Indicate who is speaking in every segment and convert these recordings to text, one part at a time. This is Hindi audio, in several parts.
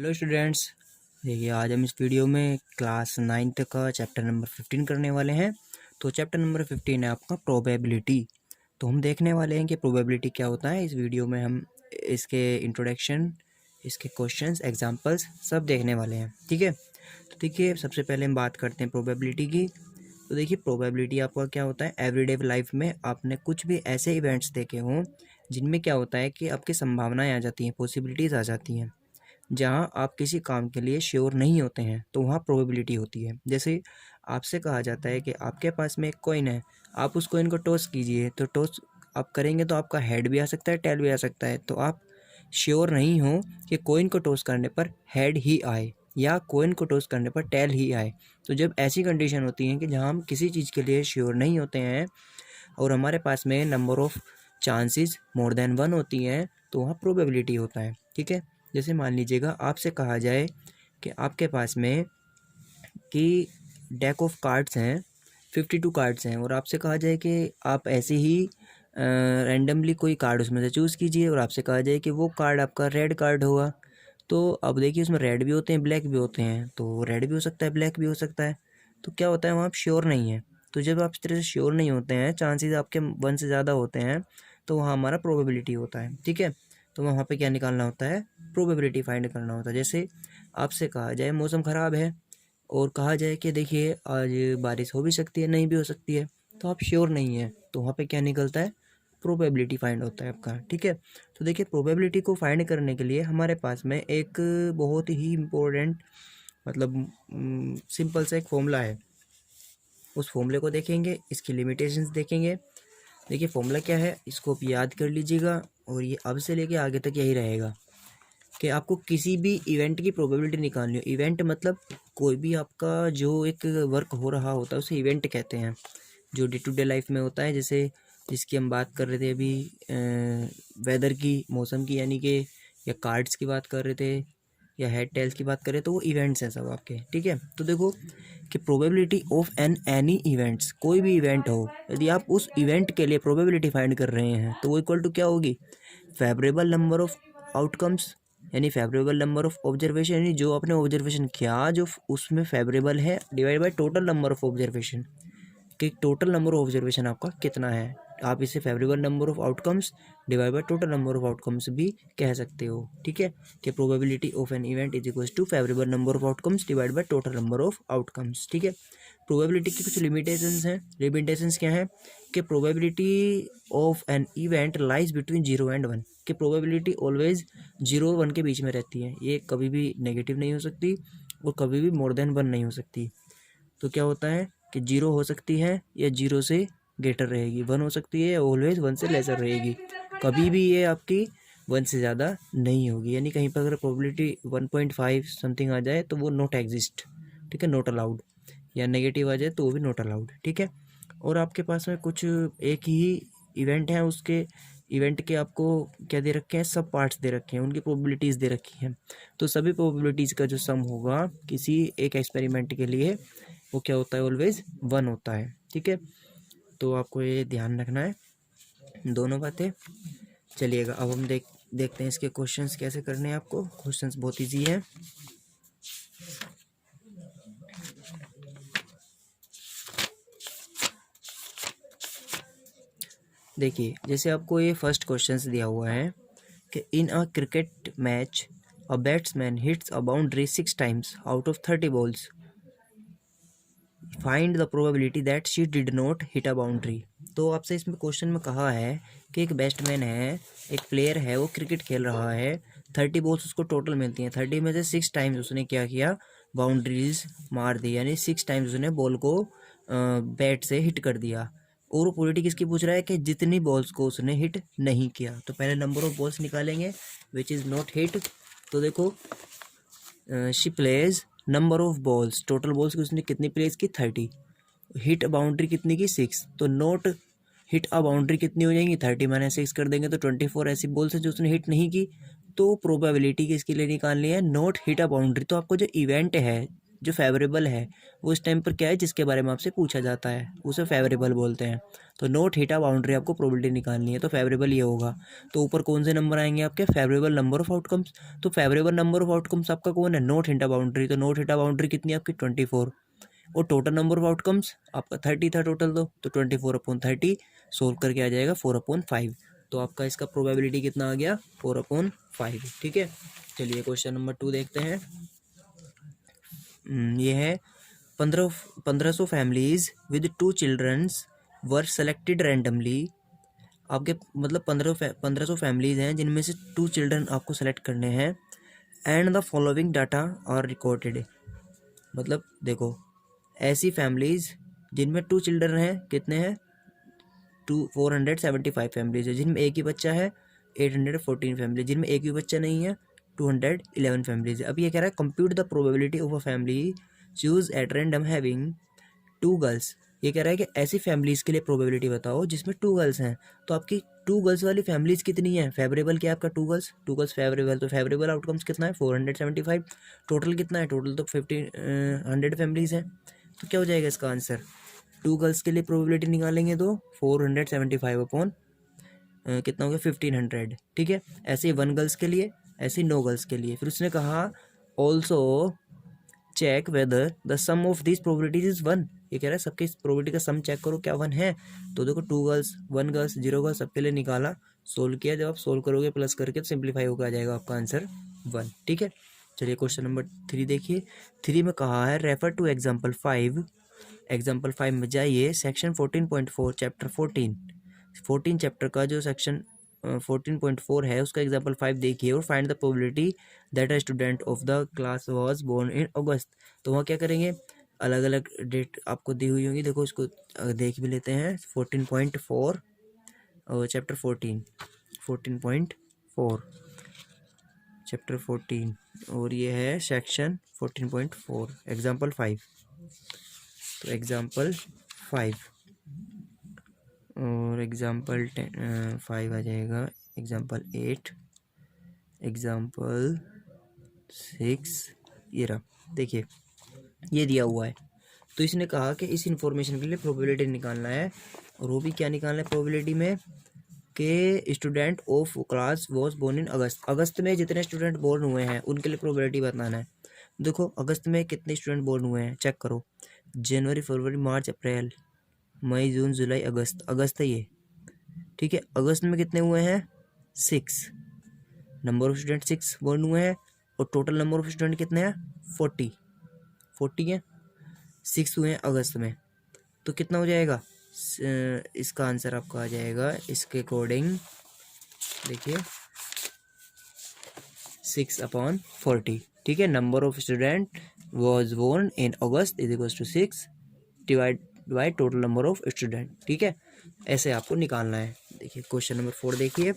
Speaker 1: Hello students. देखिए आज हम इस वीडियो में क्लास 9th का चैप्टर नंबर 15 करने वाले हैं। तो चैप्टर नंबर 15 है आपका प्रोबेबिलिटी। तो हम देखने वाले हैं कि प्रोबेबिलिटी क्या होता है। इस वीडियो में हम इसके इंट्रोडक्शन, इसके क्वेश्चंस, एग्जांपल्स सब देखने वाले हैं। ठीक है, तो देखिए सबसे पहले हम बात करते हैं प्रोबेबिलिटी की। तो देखिए प्रोबेबिलिटी आपका क्या होता है, एवरीडे लाइफ में आपने कुछ भी ऐसे इवेंट्स देखे हों जिनमें क्या होता है कि आपकी संभावनाएं आ जाती हैं, पॉसिबिलिटीज़ आ जाती हैं। जहाँ आप किसी काम के लिए श्योर नहीं होते हैं तो वहाँ प्रोबेबिलिटी होती है। जैसे आपसे कहा जाता है कि आपके पास में एक कॉइन है, आप उस कॉइन को टॉस कीजिए, तो टॉस आप करेंगे तो आपका हेड भी आ सकता है, टेल भी आ सकता है। तो आप श्योर नहीं हो कि कॉइन को टॉस करने पर हेड ही आए या कॉइन को टॉस करने पर टेल ही आए। तो जब ऐसी कंडीशन होती है कि जहाँ हम किसी चीज़ के लिए श्योर नहीं होते हैं और हमारे पास में number of chances more than one होती हैं, तो वहाँ प्रोबेबिलिटी होता है। ठीक है, जैसे मान लीजिएगा आपसे कहा जाए कि आपके पास में कि डेक ऑफ कार्ड्स हैं, 52 कार्ड्स हैं, और आपसे कहा जाए कि आप ऐसे ही रैंडमली कोई कार्ड उसमें से चूज़ कीजिए और आपसे कहा जाए कि वो कार्ड आपका रेड कार्ड होगा। तो अब देखिए उसमें रेड भी होते हैं, ब्लैक भी होते हैं, तो रेड भी हो सकता है, ब्लैक भी हो सकता है। तो क्या होता है, वहाँ आप श्योर नहीं है। तो जब आप इस तरह से श्योर नहीं होते हैं, चांसेस आपके वन से ज़्यादा होते हैं, तो वहाँ हमारा प्रोबेबिलिटी होता है। ठीक है, तो वहाँ पे क्या निकालना होता है, प्रोबेबिलिटी फाइंड करना होता है। जैसे आपसे कहा जाए मौसम ख़राब है और कहा जाए कि देखिए आज बारिश हो भी सकती है, नहीं भी हो सकती है, तो आप श्योर नहीं है, तो वहाँ पे क्या निकलता है, प्रोबेबिलिटी फाइंड होता है आपका। ठीक है, तो देखिए प्रोबेबिलिटी को फाइंड करने के लिए हमारे पास में एक बहुत ही इम्पोर्टेंट मतलब सिंपल सा एक फॉर्मूला है। उस फॉर्मूले को देखेंगे, इसकी लिमिटेशंस देखेंगे। देखिए फॉर्मूला क्या है, इसको आप याद कर लीजिएगा और ये अब से लेके आगे तक यही रहेगा कि आपको किसी भी इवेंट की प्रोबेबिलिटी निकालनी हो। इवेंट मतलब कोई भी आपका जो एक वर्क हो रहा होता है उसे इवेंट कहते हैं, जो डे टू डे लाइफ में होता है। जैसे जिसकी हम बात कर रहे थे अभी, वेदर की, मौसम की, यानी कि या कार्ड्स की बात कर रहे थे या हेड टेल्स की बात करें, तो वो इवेंट्स हैं सब आपके। ठीक है, तो देखो कि प्रोबेबिलिटी ऑफ एनी इवेंट्स, कोई भी इवेंट हो, यदि आप उस इवेंट के लिए प्रोबेबिलिटी फाइंड कर रहे हैं तो वो इक्वल टू क्या होगी, फेवरेबल नंबर ऑफ आउटकम्स, यानी फेवरेबल नंबर ऑफ ऑब्जर्वेशन, यानी जो आपने ऑब्जर्वेशन किया जो उसमें फेवरेबल है, divide by total number of observation, कि टोटल नंबर ऑफ ऑब्जर्वेशन आपका कितना है। आप इसे favourable number of outcomes divide by total number of outcomes भी कह सकते हो। ठीक है, कि probability of an event is equal to favourable number of outcomes divide by total number of outcomes. ठीक है, प्रोबेबिलिटी की कुछ लिमिटेशंस हैं। लिमिटेशंस क्या हैं कि probability of an event lies between 0 and 1, कि प्रोबेबिलिटी ऑलवेज 0 और 1 के बीच में रहती है। ये कभी भी नेगेटिव नहीं हो सकती और कभी भी मोर देन 1 नहीं हो सकती। तो क्या होता है कि 0 हो सकती है या 0 से ग्रेटर रहेगी, 1 हो सकती है या ऑलवेज 1 से लेसर रहेगी, कभी भी ये आपकी 1 से ज़्यादा नहीं होगी। यानी कहीं पर अगर प्रोबेबिलिटी 1.5 समथिंग आ जाए तो वो नॉट एग्जिस्ट। ठीक है, नॉट अलाउड, या नेगेटिव आ जाए तो वो भी नॉट अलाउड। ठीक है, और आपके पास में कुछ एक ही इवेंट है, उसके इवेंट के आपको क्या दे रखे हैं, सब पार्ट्स दे रखे हैं, उनकी प्रोबेबिलिटीज़ दे रखी हैं। तो सभी प्रोबेबिलिटीज़ का जो सम होगा किसी एक एक्सपेरिमेंट के लिए, वो क्या होता है, ऑलवेज 1 होता है। ठीक है, तो आपको ये ध्यान रखना है दोनों बातें। चलिएगा अब हम देखते हैं इसके क्वेश्चंस कैसे करने हैं। आपको क्वेश्चंस बहुत इजी है। देखिए जैसे आपको ये फर्स्ट क्वेश्चंस दिया हुआ है कि in a cricket match a batsman hits a boundary 6 times out of 30 balls, find the probability that she did not hit a boundary. तो आपसे इसमें क्वेश्चन में कहा है कि एक बैट्समैन है, एक प्लेयर है, वो क्रिकेट खेल रहा है, 30 बॉल्स उसको टोटल मिलती हैं, 30 में से 6 टाइम्स उसने क्या किया, बाउंड्रीज मार दी, यानी 6 टाइम्स उसने बॉल को बैट से हिट कर दिया। और वो प्रोबेबिलिटी किसकी पूछ रहा है कि जितनी बॉल्स को उसने हिट नहीं किया। तो पहले नंबर ऑफ बॉल्स निकालेंगे विच इज़ नॉट हिट। तो देखो she plays number of balls, total balls की उसने कितनी प्लेस की, 30, हिट बाउंड्री कितनी की, 6, तो नॉट हिट अ बाउंड्री कितनी हो जाएंगी, 30 माइनस 6 कर देंगे तो 24 ऐसी बॉल्स है जो उसने हिट नहीं की। तो प्रोबेबिलिटी किसके लिए निकालनी है, नॉट हिट अ बाउंड्री। तो आपको जो इवेंट है जो फेवरेबल है वो इस टाइम पर क्या है जिसके बारे में आपसे पूछा जाता है उसे फेवरेबल बोलते हैं। तो नो थीटा बाउंड्री आपको प्रोबेबिलिटी निकालनी है, तो फेवरेबल ये होगा। तो ऊपर कौन से नंबर आएंगे आपके, फेवरेबल नंबर ऑफ आउटकम्स। तो फेवरेबल नंबर ऑफ आउटकम्स आपका कौन है, नो थीटा बाउंड्री। तो नो थीटा बाउंड्री कितनी है आपकी 24, और टोटल नंबर ऑफ आउटकम्स आपका 30 था टोटल। तो 24/30 सोल्व करके आ जाएगा 4/5। तो आपका इसका प्रोबेबिलिटी कितना आ गया 4/5। ठीक है, चलिए क्वेश्चन नंबर 2 देखते हैं। ये है 1500 families with 2 childrens were selected randomly. आपके मतलब 1500 फैमिलीज हैं जिनमें से 2 चिल्ड्रन आपको सेलेक्ट करने हैं। And the following data are recorded. मतलब देखो, ऐसी फैमिलीज जिनमें 2 चिल्ड्रन हैं, कितने हैं 475 फैमिलीज है जिनमें एक ही बच्चा है, 814 फैमिली जिनमें एक भी बच्चा नहीं है, 211 फैमिलीज है। अब ये कह रहा है compute the probability of a family choose at random having 2 girls. ये कह रहा है कि ऐसी फैमिलीज के लिए प्रोबेबिलिटी बताओ जिसमें 2 गर्ल्स हैं। तो आपकी 2 गर्ल्स वाली फैमिलीज कितनी है, फेवरेबल क्या है आपका 2 गर्ल्स फेवरेबल। तो फेवरेबल आउटकम्स कितना है 475। टोटल कितना है, टोटल तो 100 फैमिलीज हैं। तो क्या हो जाएगा इसका आंसर, 2 गर्ल्स के लिए प्रोबेबिलिटी निकालेंगे तो 475 कितना हो गया 1500। ठीक है, ऐसे ही 1 गर्ल्स के लिए, ऐसे ही 9 गर्ल्स के लिए। फिर उसने कहा also check whether the sum of this probabilities is 1। ये कह रहा है सबके इस प्रोबेबिलिटी का सम चेक करो क्या 1 है। तो देखो 2 गर्ल्स 1 गर्ल्स 0 गर्ल्स सबके लिए निकाला, सोल्व किया। जब आप सोल्व करोगे प्लस करके तो सिंप्लीफाई होकर आ जाएगा आपका आंसर 1। ठीक है, चलिए क्वेश्चन नंबर 3 देखिए। 3 में कहा है रेफर टू एग्जाम्पल 5। एग्जाम्पल 5 में जाइए, सेक्शन 14.4 चैप्टर 14 चैप्टर का जो सेक्शन 14.4 है उसका एग्जाम्पल 5 देखिए और find the probability that a student of the class was born in August. तो वहाँ क्या करेंगे, अलग अलग डेट आपको दी हुई होंगी, देखो इसको देख भी लेते हैं। 14.4 और चैप्टर 14.4 चैप्टर 14 और ये है सेक्शन 14.4 एग्जाम्पल 5। तो एग्जाम्पल 5 और एग्जाम्पल 5 आ जाएगा, एग्जाम्पल 8, एग्जाम्पल 6। ये रहा, देखिए ये दिया हुआ है। तो इसने कहा कि इस इंफॉर्मेशन के लिए प्रोबेबिलिटी निकालना है, और वो भी क्या निकालना है प्रोबेबिलिटी में कि student of class was born in August. अगस्त में जितने स्टूडेंट बोर्न हुए हैं उनके लिए प्रोबेबिलिटी बताना है। देखो अगस्त में कितने स्टूडेंट बोर्न हुए हैं चेक करो, जनवरी फरवरी मार्च अप्रैल मई जून जुलाई अगस्त, अगस्त है ये। ठीक है, अगस्त में कितने हुए हैं 6, नंबर ऑफ स्टूडेंट 6 बोर्न हुए हैं, और टोटल नंबर ऑफ स्टूडेंट कितने हैं 40 है, 6 हुए हैं अगस्त में। तो कितना हो जाएगा इसका आंसर आपका आ जाएगा इसके अकॉर्डिंग, देखिए 6/40। ठीक है, number of student was born in August is equal to 6 divide by total number of student. ठीक है, ऐसे आपको निकालना है। देखिए क्वेश्चन नंबर 4 देखिए।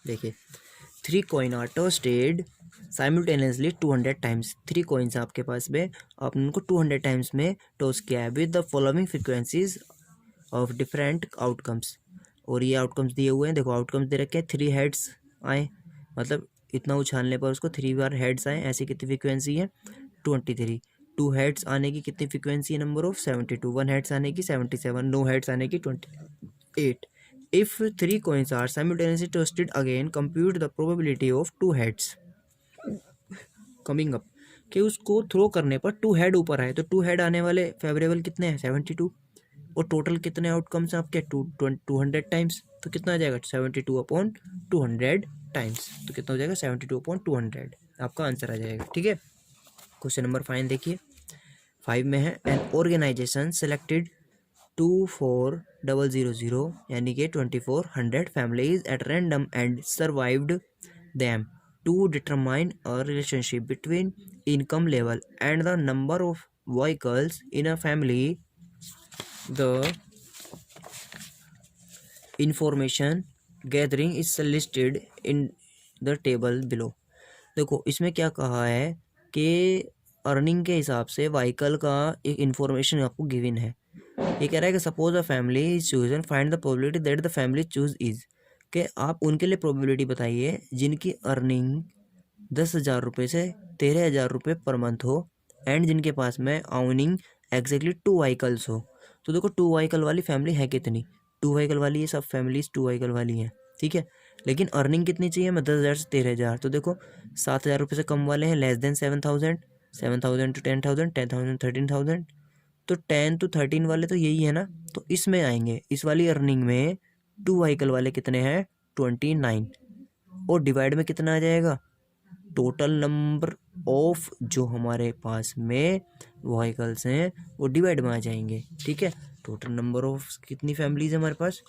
Speaker 1: देखिए 3 coin are tossed simultaneously 200 times. 3 coins आपके पास में, आपने उनको 200 टाइम्स में टॉस किया है with the following frequencies of different outcomes. और ये आउटकम्स दिए हुए हैं, देखो आउटकम्स दे रखे हैं 3 हेड्स आए, मतलब इतना उछालने पर उसको 3 बार हेड्स आए, ऐसी कितनी फ्रिक्वेंसी है 23। 2 हेड्स आने की कितनी फ्रिक्वेंसी है नंबर ऑफ 72, 1 हेड्स आने की 77, 9 हेड्स आने की 28। If 3 coins are simultaneously tossed again, compute the probability of 2 heads coming up। कि उसको थ्रो करने पर 2 हेड ऊपर आए, तो 2 हेड आने वाले फेवरेबल कितने हैं 72, और टोटल कितने आउटकम्स हैं आपके 200 टाइम्स। तो कितना आ जाएगा 72/200 टाइम्स। तो कितना हो जाएगा 72/200 आपका आंसर आ जाएगा। ठीक है, क्वेश्चन नंबर 5 देखिए। 5 में है एन ऑर्गेनाइजेशन सेलेक्टेड 24,000 यानी कि 2400 families at random and survived them to determine a relationship between income level and the number of vehicles in a family. The information gathering is listed in the table below. देखो इसमें क्या कहा है कि अर्निंग के हिसाब से व्हीकल का एक इन्फॉर्मेशन आपको गिवन है। ये कह रहा है कि suppose a family is chosen, find the probability that the family choose is. कि आप उनके लिए प्रोबेबिलिटी बताइए जिनकी अर्निंग 10,000 रुपये से 13,000 रुपये पर मंथ हो एंड जिनके पास में अर्निंग एग्जैक्टली 2 व्हीकल्स हो। तो देखो 2 व्हीकल वाली फैमिली है कितनी, 2 व्हीकल वाली ये सब फैमिलीज 2 व्हीकल वाली हैं, ठीक है। लेकिन अर्निंग कितनी चाहिए हमें, 10,000 से 13,000। तो देखो 7,000 रुपये से कम वाले हैं लेस देन 7,000, 7,000 टू 10,000, 10,000 13,000। तो 10 to 13 वाले तो यही है ना, तो इसमें आएंगे। इस वाली अर्निंग में 2 व्हीकल वाले कितने हैं, 29, और डिवाइड में कितना आ जाएगा, टोटल नंबर ऑफ जो हमारे पास में व्हीकल्स हैं वो डिवाइड में आ जाएंगे, ठीक है। टोटल नंबर ऑफ कितनी फैमिलीज है हमारे पास,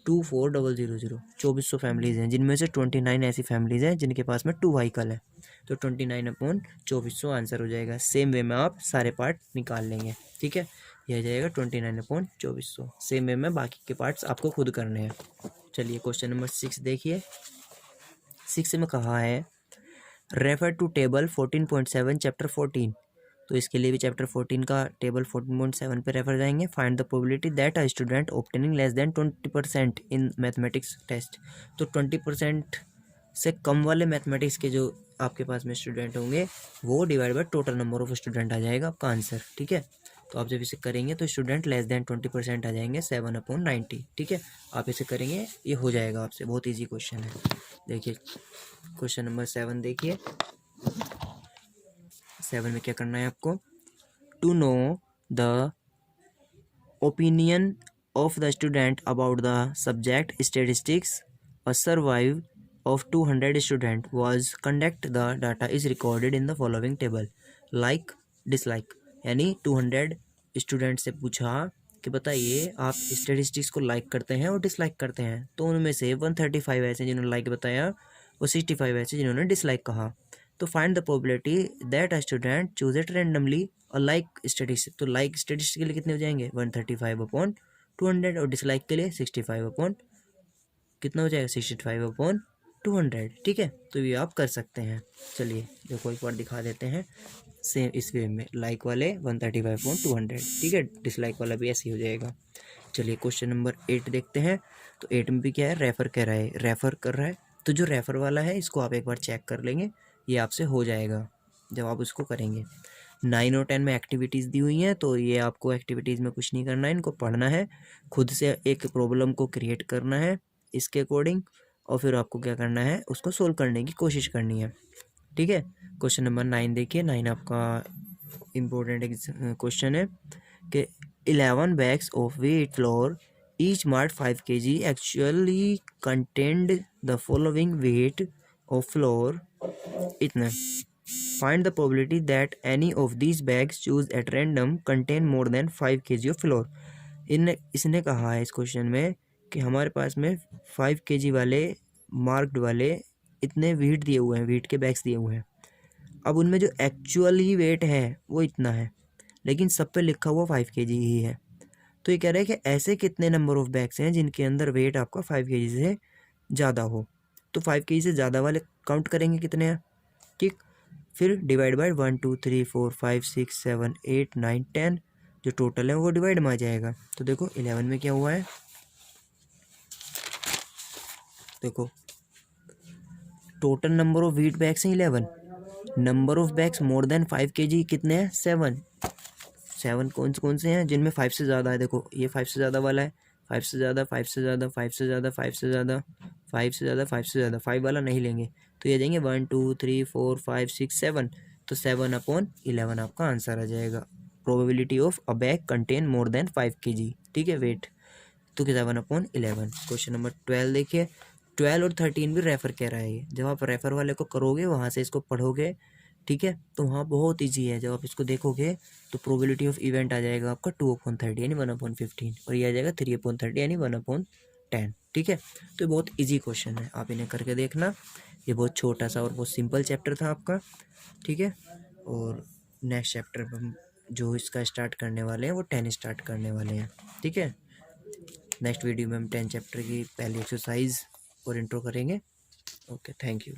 Speaker 1: 24,000, 2400 फैमिलीज हैं, जिनमें से 29 ऐसी फैमिलीज हैं जिनके पास में 2 व्हीकल है। तो 29/2400 आंसर हो जाएगा। सेम वे में आप सारे पार्ट निकाल लेंगे, ठीक है। यह जाएगा 29/2400। सेम वे में बाकी के पार्ट्स आपको खुद करने हैं। चलिए क्वेश्चन नंबर 6 देखिए। 6 में कहा है रेफर टू टेबल 14.7 चैप्टर 14। तो इसके लिए भी चैप्टर 14 का टेबल 14.7 पे रेफर जाएंगे। Find the probability that a student obtaining less than 20% in mathematics test. तो 20% से कम वाले मैथमेटिक्स के जो आपके पास में स्टूडेंट होंगे वो divide by total number of student आ जाएगा आपका आंसर, ठीक है। तो आप जब इसे करेंगे तो स्टूडेंट लेस देन 20% आ जाएंगे, 7/90, ठीक है। आप इसे करेंगे ये हो जाएगा आपसे, बहुत ईजी क्वेश्चन है। देखिए क्वेश्चन नंबर 7 देखिए। 7 में क्या करना है आपको, to know the opinion of the student about the subject statistics a survive of 200 student was conduct the data is recorded in the following table like dislike। यानी 200 स्टूडेंट से पूछा कि बताइए आप स्टेटिस्टिक्स को लाइक करते हैं और डिसलाइक करते हैं। तो उनमें से 135 ऐसे जिन्होंने लाइक बताया और 65 ऐसे जिन्होंने डिसलाइक कहा। तो find the probability that a student choose it randomly और लाइक स्टेटिस्टिक्स। तो लाइक स्टेटिस्टिक्स के लिए कितने हो जाएंगे, 135/200, और डिसलाइक के लिए 65 कितना हो जाएगा, 65/200, ठीक है। तो ये आप कर सकते हैं। चलिए देखो एक बार दिखा देते हैं सेम इस वे में। लाइक वाले 135/200, ठीक है, डिसलाइक वाला भी ऐसे ही हो जाएगा। चलिए क्वेश्चन नंबर 8 देखते हैं। तो 8 में भी क्या है, रेफ़र कह रहा है, रेफ़र कर रहा है। तो जो रेफ़र वाला है इसको आप एक बार चेक कर लेंगे, ये आपसे हो जाएगा जब आप उसको करेंगे। 9 और 10 में एक्टिविटीज़ दी हुई हैं, तो ये आपको एक्टिविटीज़ में कुछ नहीं करना है, इनको पढ़ना है, खुद से एक प्रॉब्लम को क्रिएट करना है इसके अकॉर्डिंग, और फिर आपको क्या करना है, उसको सोल्व करने की कोशिश करनी है, ठीक है। क्वेश्चन नंबर 9 देखिए। 9 आपका इम्पोर्टेंट क्वेश्चन है कि 11 bags of wheat flour each marked 5 kg actually contained the following weight of flour इतना। Find the probability that any of these bags choose at random contain more than 5 kg of flour। इसने कहा है इस क्वेश्चन में कि हमारे पास में 5 kg वाले मार्क्ड वाले इतने वीट दिए हुए हैं, वीट के बैग्स दिए हुए हैं। अब उनमें जो एक्चुअली वेट है वो इतना है, लेकिन सब पे लिखा हुआ 5 kg ही है। तो ये कह रहा है कि ऐसे कितने नंबर ऑफ बैग्स हैं जिनके अंदर वेट आपका 5 kg से ज़्यादा हो। तो 5 kg से ज़्यादा वाले काउंट करेंगे कितने हैं, ठीक। फिर डिवाइड बाय 1 2 3 4 5 6 7 8 9 10 जो टोटल है वो डिवाइड में आ जाएगा। तो देखो 11 में क्या हुआ है, देखो total number of wheat bags हैं 11, number of bags more than 5 kg कितने हैं, 7 कौन से हैं जिनमें 5 से ज़्यादा है। देखो ये 5 से ज़्यादा वाला है, 5 से ज़्यादा, 5 से ज़्यादा, 5 से ज़्यादा, 5 से ज़्यादा, 5 से ज़्यादा, 5 से ज़्यादा, 5 वाला नहीं लेंगे। तो ये देंगे 1 2 3 4 5 6 7। तो 7/11 आपका आंसर आ जाएगा। Probability of a bag contain more than 5 kg, ठीक है, वेट। तो 7/11। क्वेश्चन नंबर 12 देखिए। 12 और 13 भी रेफ़र कह रहा है ये। जब आप रेफ़र वाले को करोगे वहाँ से इसको पढ़ोगे, ठीक है, तो वहाँ बहुत ईजी है। जब आप इसको देखोगे तो प्रोबेबिलिटी ऑफ इवेंट आ जाएगा आपका 2/30 यानी 1/15, और ये आ जाएगा 3/30 यानी 1/10, ठीक है। तो ये बहुत ईजी क्वेश्चन है, आप इन्हें करके देखना। ये बहुत छोटा सा और बहुत सिंपल चैप्टर था आपका, ठीक है। और नेक्स्ट चैप्टर हम जो इसका स्टार्ट करने वाले हैं वो 10 स्टार्ट करने वाले हैं, ठीक है। नेक्स्ट वीडियो में हम 10 चैप्टर की पहली एक्सरसाइज और इंट्रो करेंगे। Okay, thank you.